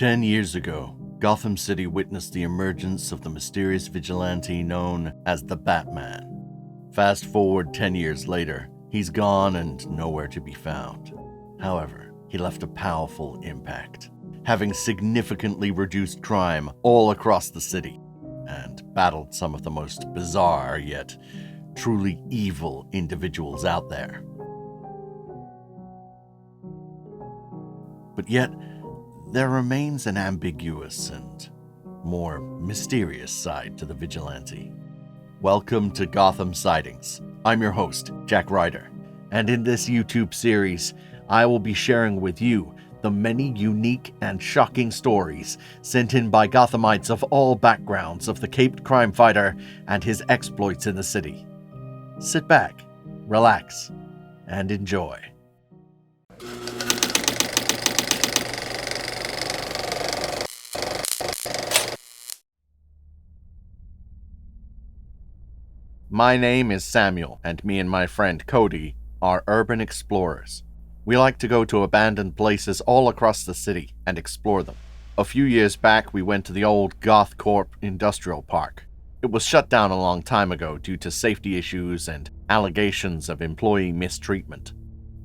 10 years ago, Gotham City witnessed the emergence of the mysterious vigilante known as the Batman. Fast forward 10 years later, he's gone and nowhere to be found. However, he left a powerful impact, having significantly reduced crime all across the city, and battled some of the most bizarre yet truly evil individuals out there. But yet, there remains an ambiguous and more mysterious side to the vigilante. Welcome to Gotham Sightings. I'm your host, Jack Ryder, and in this YouTube series, I will be sharing with you the many unique and shocking stories sent in by Gothamites of all backgrounds of the caped crime fighter and his exploits in the city. Sit back, relax, and enjoy. My name is Samuel, and me and my friend Cody are urban explorers. We like to go to abandoned places all across the city and explore them. A few years back, we went to the old GothCorp industrial park. It was shut down a long time ago due to safety issues and allegations of employee mistreatment.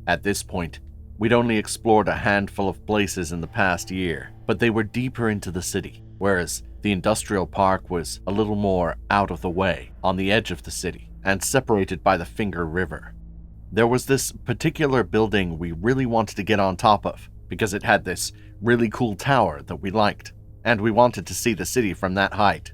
At this point, we'd only explored a handful of places in the past year, but they were deeper into the city, whereas the industrial park was a little more out of the way, on the edge of the city, and separated by the Finger River. There was this particular building we really wanted to get on top of, because it had this really cool tower that we liked, and we wanted to see the city from that height.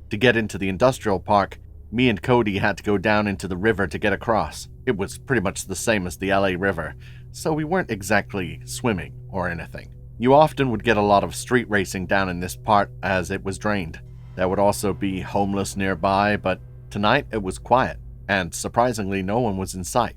To get into the industrial park, me and Cody had to go down into the river to get across. It was pretty much the same as the LA River, so we weren't exactly swimming or anything. You often would get a lot of street racing down in this part as it was drained. There would also be homeless nearby, but tonight it was quiet, and surprisingly no one was in sight.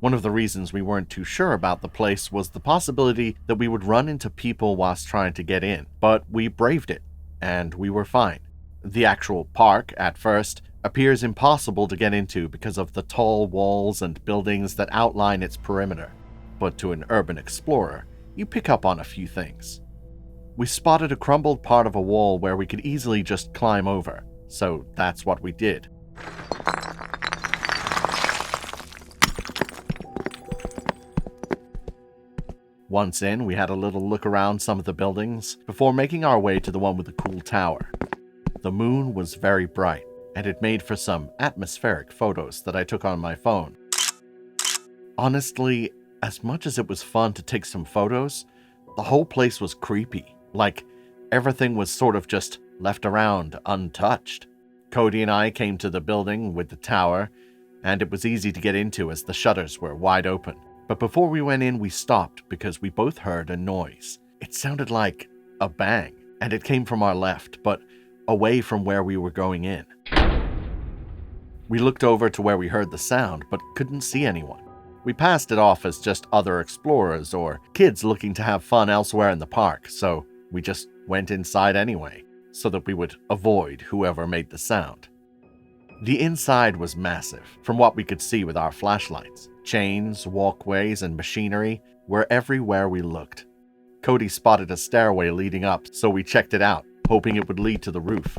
One of the reasons we weren't too sure about the place was the possibility that we would run into people whilst trying to get in, but we braved it, and we were fine. The actual park, at first, appears impossible to get into because of the tall walls and buildings that outline its perimeter, but to an urban explorer, you pick up on a few things. We spotted a crumbled part of a wall where we could easily just climb over, so that's what we did. Once in, we had a little look around some of the buildings before making our way to the one with the cool tower. The moon was very bright, and it made for some atmospheric photos that I took on my phone. Honestly, as much as it was fun to take some photos, the whole place was creepy, like everything was sort of just left around untouched. Cody and I came to the building with the tower, and it was easy to get into as the shutters were wide open. But before we went in, we stopped because we both heard a noise. It sounded like a bang, and it came from our left, but away from where we were going in. We looked over to where we heard the sound, but couldn't see anyone. We passed it off as just other explorers or kids looking to have fun elsewhere in the park, so we just went inside anyway, so that we would avoid whoever made the sound. The inside was massive, from what we could see with our flashlights. Chains, walkways, and machinery were everywhere we looked. Cody spotted a stairway leading up, so we checked it out, hoping it would lead to the roof.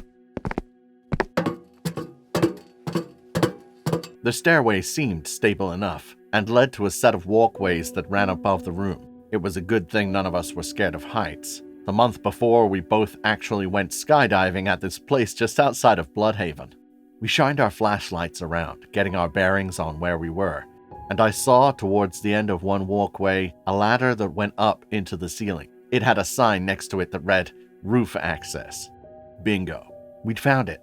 The stairway seemed stable enough, and led to a set of walkways that ran above the room. It was a good thing none of us were scared of heights. The month before, we both actually went skydiving at this place just outside of Bloodhaven. We shined our flashlights around, getting our bearings on where we were, and I saw towards the end of one walkway a ladder that went up into the ceiling. It had a sign next to it that read, "Roof Access." Bingo. We'd found it.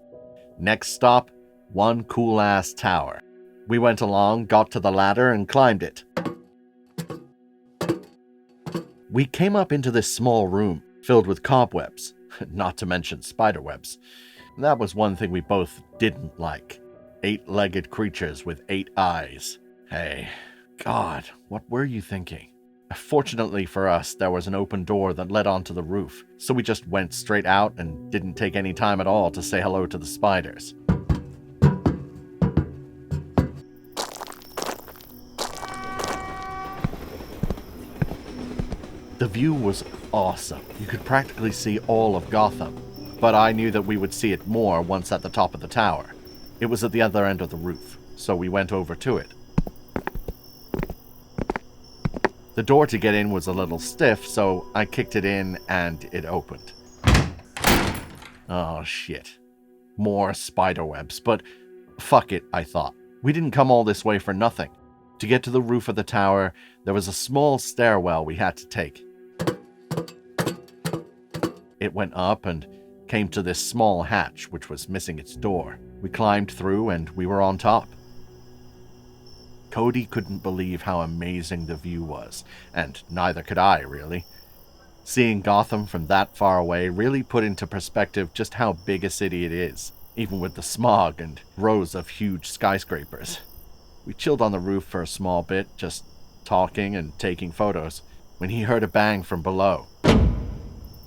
Next stop, one cool-ass tower. We went along, got to the ladder, and climbed it. We came up into this small room filled with cobwebs, not to mention spiderwebs. That was one thing we both didn't like. 8-legged creatures with 8 eyes. Hey, God, what were you thinking? Fortunately for us, there was an open door that led onto the roof, so we just went straight out and didn't take any time at all to say hello to the spiders. The view was awesome. You could practically see all of Gotham, but I knew that we would see it more once at the top of the tower. It was at the other end of the roof, so we went over to it. The door to get in was a little stiff, so I kicked it in and it opened. Oh shit. More spiderwebs, but fuck it, I thought. We didn't come all this way for nothing. To get to the roof of the tower, there was a small stairwell we had to take. It went up and came to this small hatch, which was missing its door. We climbed through and we were on top. Cody couldn't believe how amazing the view was, and neither could I, really. Seeing Gotham from that far away really put into perspective just how big a city it is, even with the smog and rows of huge skyscrapers. We chilled on the roof for a small bit, just talking and taking photos, when he heard a bang from below.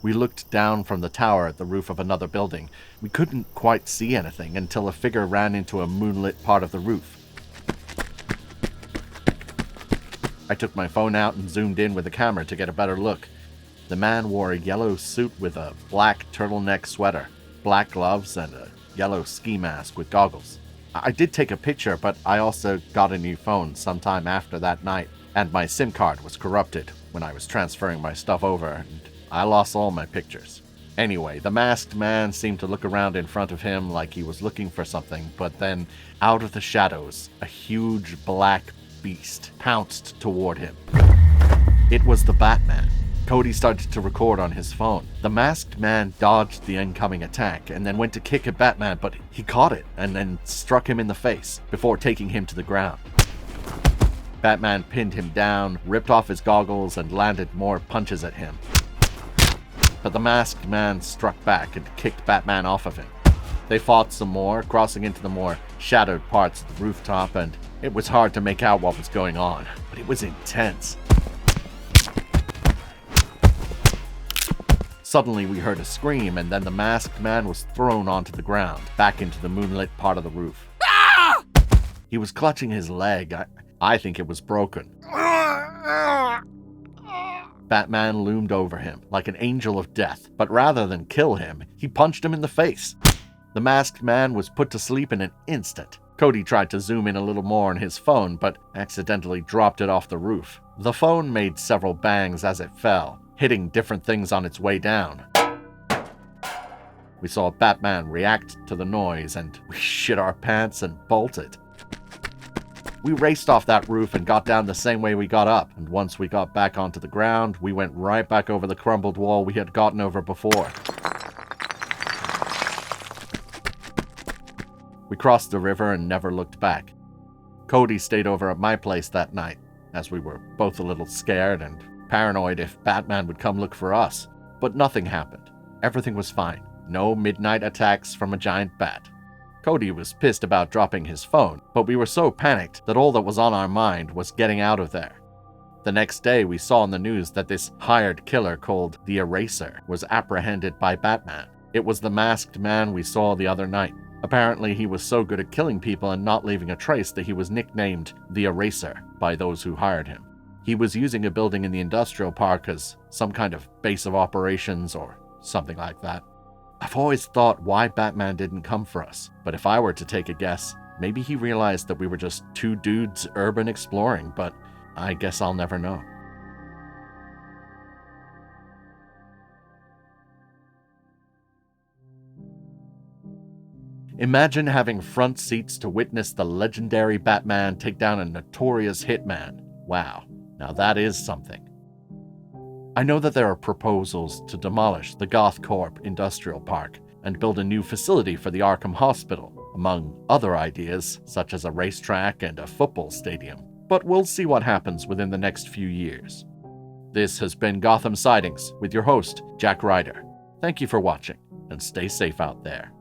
We looked down from the tower at the roof of another building. We couldn't quite see anything until a figure ran into a moonlit part of the roof. I took my phone out and zoomed in with the camera to get a better look. The man wore a yellow suit with a black turtleneck sweater, black gloves, and a yellow ski mask with goggles. I did take a picture, but I also got a new phone sometime after that night, and my SIM card was corrupted when I was transferring my stuff over, and I lost all my pictures. Anyway, the masked man seemed to look around in front of him like he was looking for something, but then, out of the shadows, a huge black beast pounced toward him. It was the Batman. Cody started to record on his phone. The masked man dodged the incoming attack and then went to kick at Batman, but he caught it and then struck him in the face before taking him to the ground. Batman pinned him down, ripped off his goggles, and landed more punches at him. But the masked man struck back and kicked Batman off of him. They fought some more, crossing into the more shadowed parts of the rooftop, and it was hard to make out what was going on, but it was intense. Suddenly we heard a scream, and then the masked man was thrown onto the ground, back into the moonlit part of the roof. Ah! He was clutching his leg. I think it was broken. Batman loomed over him, like an angel of death, but rather than kill him, he punched him in the face. The masked man was put to sleep in an instant. Cody tried to zoom in a little more on his phone, but accidentally dropped it off the roof. The phone made several bangs as it fell, hitting different things on its way down. We saw Batman react to the noise, and we shit our pants and bolted. We raced off that roof and got down the same way we got up, and once we got back onto the ground, we went right back over the crumbled wall we had gotten over before. We crossed the river and never looked back. Cody stayed over at my place that night, as we were both a little scared and paranoid if Batman would come look for us. But nothing happened. Everything was fine. No midnight attacks from a giant bat. Cody was pissed about dropping his phone, but we were so panicked that all that was on our mind was getting out of there. The next day, we saw in the news that this hired killer called the Eraser was apprehended by Batman. It was the masked man we saw the other night. Apparently, he was so good at killing people and not leaving a trace that he was nicknamed the Eraser by those who hired him. He was using a building in the industrial park as some kind of base of operations or something like that. I've always thought why Batman didn't come for us, but if I were to take a guess, maybe he realized that we were just two dudes urban exploring, but I guess I'll never know. Imagine having front seats to witness the legendary Batman take down a notorious hitman. Wow, now that is something. I know that there are proposals to demolish the GothCorp Industrial Park and build a new facility for the Arkham Hospital, among other ideas such as a racetrack and a football stadium. But we'll see what happens within the next few years. This has been Gotham Sightings with your host, Jack Ryder. Thank you for watching, and stay safe out there.